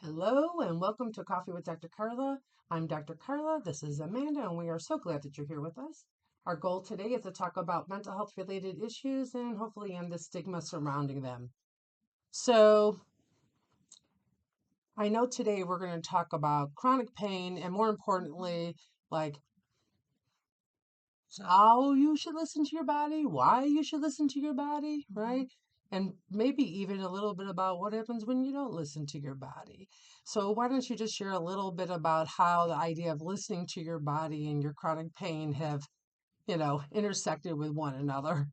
Hello and welcome to Coffee with Dr. Carla. I'm Dr. Carla. This is Amanda, and we are so glad that you're here with us. Our goal today is to talk about mental health related issues and hopefully end the stigma surrounding them. So, I know today we're going to talk about chronic pain and more importantly, like how you should listen to your body, why you should listen to your body, right? And maybe even a little bit about what happens when you don't listen to your body. So, why don't you just share a little bit about how the idea of listening to your body and your chronic pain have, intersected with one another?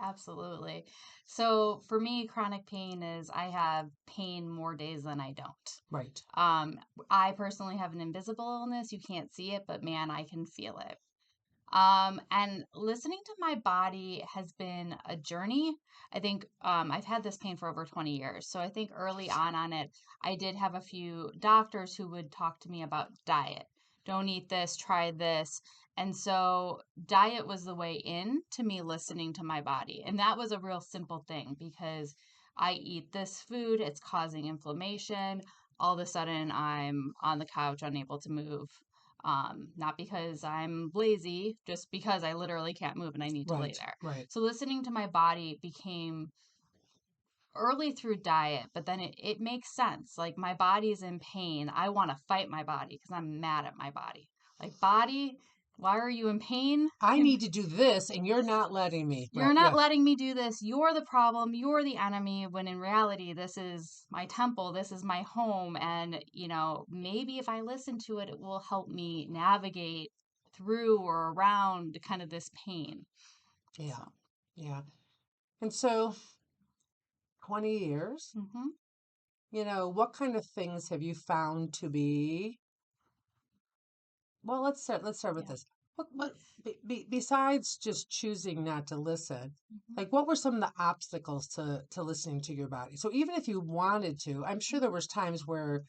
Absolutely. So for me, chronic pain is I have pain more days than I don't. Right. Um, I personally have an invisible illness. You can't see it, but man, I can feel it. And listening to my body has been a journey. I think I've had this pain for over 20 years. So I think early on it, I did have a few doctors who would talk to me about diet. Don't eat this, try this. And so diet was the way in to me listening to my body. And that was a real simple thing because I eat this food, it's causing inflammation. All of a sudden, I'm on the couch, unable to move. Not because I'm lazy, just because I literally can't move and I need to lay Right. there. Right. So listening to my body became early through diet, but then it makes sense. Like my body's in pain. I want to fight my body because I'm mad at my body. Like, body, why are you in pain? I need to do this and you're not letting me. You're Right. not Yeah. letting me do this. You're the problem. You're the enemy. When in reality, this is my temple. This is my home. And, maybe if I listen to it, it will help me navigate through or around kind of this pain. Yeah. So, Yeah. And so, 20 years, hmm what kind of things have you found to be Well, let's start with yeah. this. Besides just choosing not to listen, hmm like what were some of the obstacles to listening to your body? So even if you wanted to, I'm sure there was times where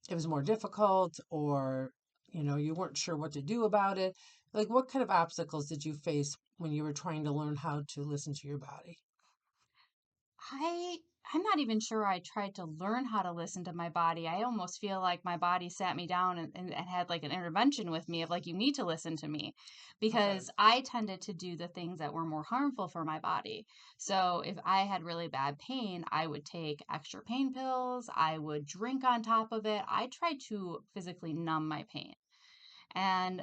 it was more difficult or you weren't sure what to do about it. Like what kind of obstacles did you face when you were trying to learn how to listen to your body? I I'm not even sure I tried to learn how to listen to my body. I almost feel like my body sat me down and had like an intervention with me of like, you need to listen to me Okay. because I tended to do the things that were more harmful for my body. So if I had really bad pain, I would take extra pain pills, I would drink on top of it. I tried to physically numb my pain. And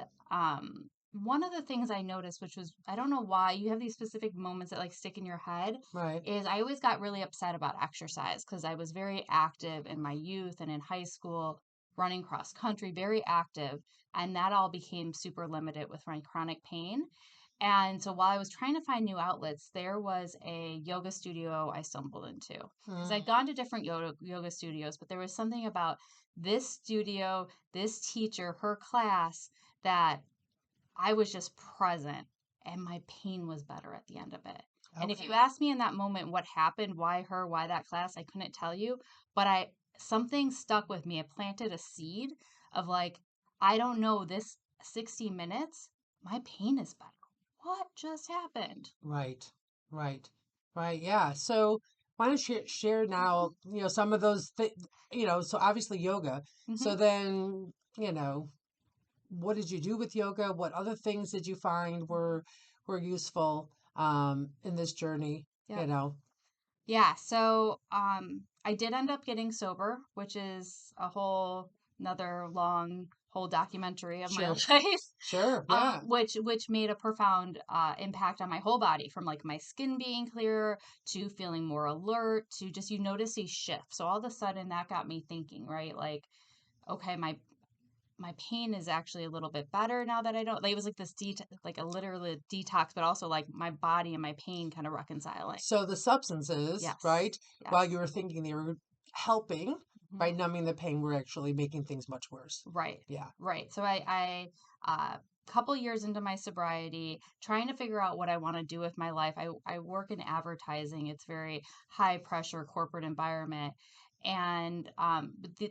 one of the things I noticed, which was, I don't know why, you have these specific moments that like stick in your head, Right. is I always got really upset about exercise because I was very active in my youth and in high school, running cross country, very active. And that all became super limited with my chronic pain. And so while I was trying to find new outlets, there was a yoga studio I stumbled into because Mm, I'd gone to different yoga studios, but there was something about this studio, this teacher, her class that I was just present and my pain was better at the end of it. And if you okay. asked me in that moment what happened, why her, why that class, I couldn't tell you, but something stuck with me. It planted a seed of like, I don't know, this 60 minutes, my pain is better. What just happened? Right, right, right. Yeah. So why don't you share now, some of those so obviously yoga. hmm So then, what did you do with yoga? What other things did you find were useful in this journey? You Yep. know. Yeah, so I did end up getting sober, which is a whole another long whole documentary of my Sure. life. Sure. Yeah. Which made a profound impact on my whole body, from like my skin being clearer to feeling more alert to just you notice these shifts. So all of a sudden that got me thinking, right? Like, okay, my pain is actually a little bit better now that I don't like it was like this like a literally detox, but also like my body and my pain kind of reconciling. So the substances, Yes. right, while Yes. you were thinking they were helping by Mhm. numbing the pain, were actually making things much worse. Right. Yeah. Right. So couple years into my sobriety, trying to figure out what I want to do with my life. I work in advertising. It's very high pressure corporate environment. And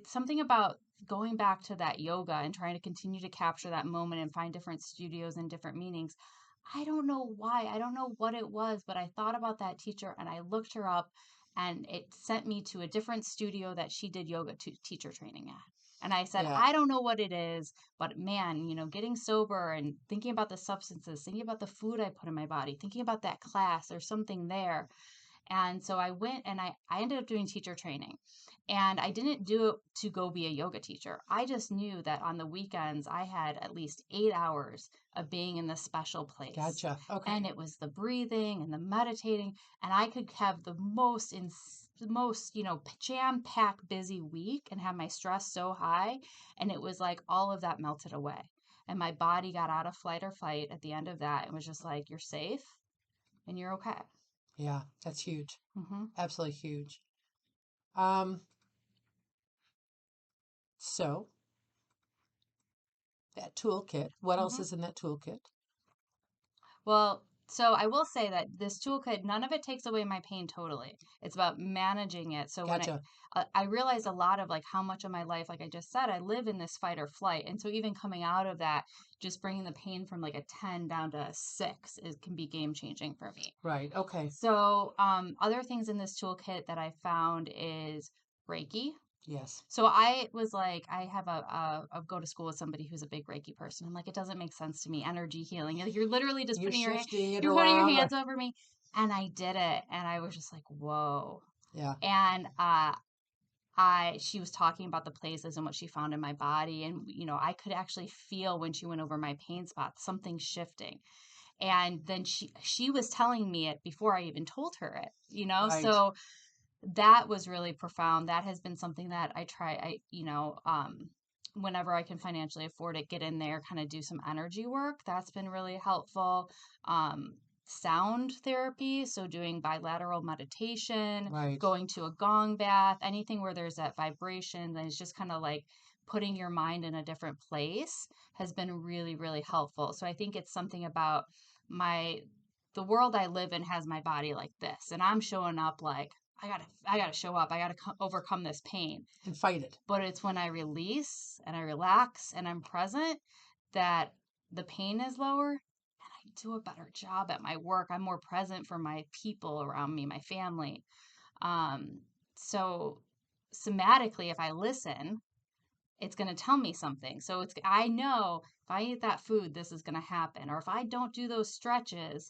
something about going back to that yoga and trying to continue to capture that moment and find different studios and different meanings. I don't know why. I don't know what it was, but I thought about that teacher and I looked her up and it sent me to a different studio that she did yoga teacher training at. And I said, Yeah. I don't know what it is, but man, getting sober and thinking about the substances, thinking about the food I put in my body, thinking about that class, there's something there. And so I went and I ended up doing teacher training. And I didn't do it to go be a yoga teacher. I just knew that on the weekends, I had at least 8 hours of being in this special place. Gotcha. And Okay. it was the breathing and the meditating. And I could have the most, jam-packed busy week and have my stress so high. And it was like all of that melted away. And my body got out of flight or fight at the end of that and was just like, you're safe and you're okay. Yeah, that's huge. Hmm. Absolutely huge. Um, so that toolkit, what else Hmm. is in that toolkit? Well, so I will say that this toolkit, none of it takes away my pain totally. It's about managing it. So when Gotcha. I realized a lot of like how much of my life, like I just said, I live in this fight or flight. And so even coming out of that, just bringing the pain from like a 10 down to a 6, it can be game changing for me. Right. Okay. So other things in this toolkit that I found is Reiki. Yes. So I was like, I have a go to school with somebody who's a big Reiki person. I'm like, it doesn't make sense to me. Energy healing. You're literally just You're putting shifting it you're putting your around. Right. hands over me. And I did it. And I was just like, whoa. Yeah. And she was talking about the places and what she found in my body. And, I could actually feel when she went over my pain spots, something shifting. And then she was telling me it before I even told her it. Right. So that was really profound. That has been something that whenever I can financially afford it, get in there, kind of do some energy work. That's been really helpful. Sound therapy, so doing bilateral meditation, Right. going to a gong bath, anything where there's that vibration, and it's just kind of like putting your mind in a different place has been really, really helpful. So I think it's something about the world I live in has my body like this, and I'm showing up like I gotta show up. I gotta overcome this pain. And fight it. But it's when I release and I relax and I'm present that the pain is lower and I do a better job at my work. I'm more present for my people around me, my family. Um, so somatically, if I listen, it's going to tell me something. So I know if I eat that food, this is going to happen. Or if I don't do those stretches,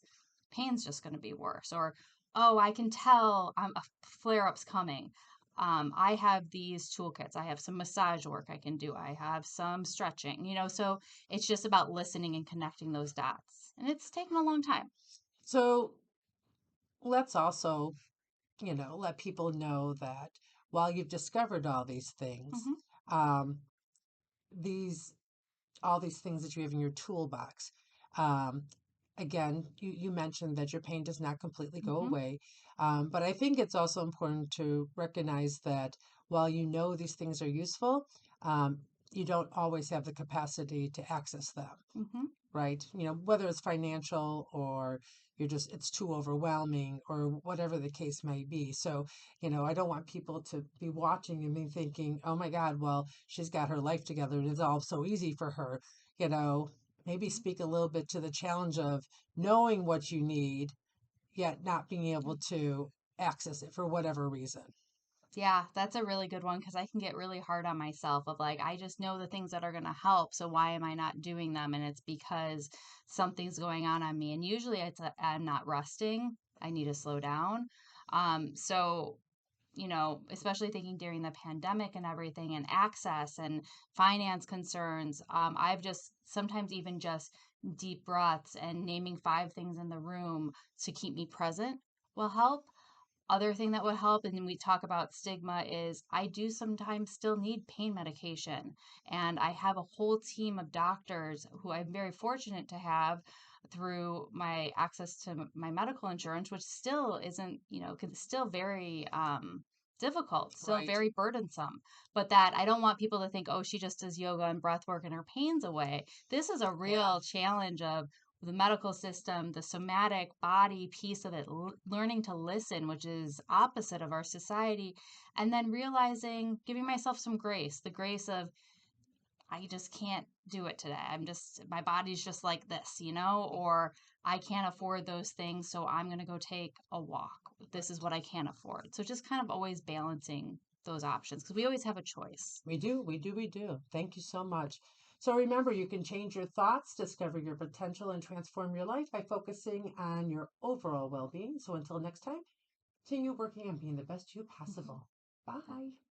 pain's just going to be worse. Or, oh, I can tell a flare up's coming. I have these toolkits. I have some massage work I can do. I have some stretching. So it's just about listening and connecting those dots. And it's taken a long time. So let's also, let people know that while you've discovered all these things, Hmm. um, these all these things that you have in your toolbox. Um, again, you mentioned that your pain does not completely go Hmm. away, but I think it's also important to recognize that while you know these things are useful, um, you don't always have the capacity to access them, Hmm. right? Whether it's financial or it's too overwhelming or whatever the case may be. So, I don't want people to be watching and be thinking, oh my God, well, she's got her life together and it's all so easy for her. You know, Maybe speak a little bit to the challenge of knowing what you need, yet not being able to access it for whatever reason. Yeah, that's a really good one because I can get really hard on myself of like, I just know the things that are going to help. So why am I not doing them? And it's because something's going on me. And usually I'm not resting. I need to slow down. So, especially thinking during the pandemic and everything and access and finance concerns, I've just sometimes even just deep breaths and naming 5 things in the room to keep me present will help. Other thing that would help, and we talk about stigma, is I do sometimes still need pain medication. And I have a whole team of doctors who I'm very fortunate to have through my access to my medical insurance, which still isn't, still very difficult, still Right. very burdensome. But that I don't want people to think, oh, she just does yoga and breath work and her pain's away. This is a Yeah. real challenge of the medical system, the somatic body piece of it, learning to listen, which is opposite of our society, and then realizing, giving myself some grace, the grace of, I just can't do it today. My body's just like this, or I can't afford those things, so I'm going to go take a walk, this is what I can't afford. So just kind of always balancing those options because we always have a choice. We do, we do, we do. Thank you so much. So remember, you can change your thoughts, discover your potential, and transform your life by focusing on your overall well being. So until next time, continue working on being the best you possible. Bye.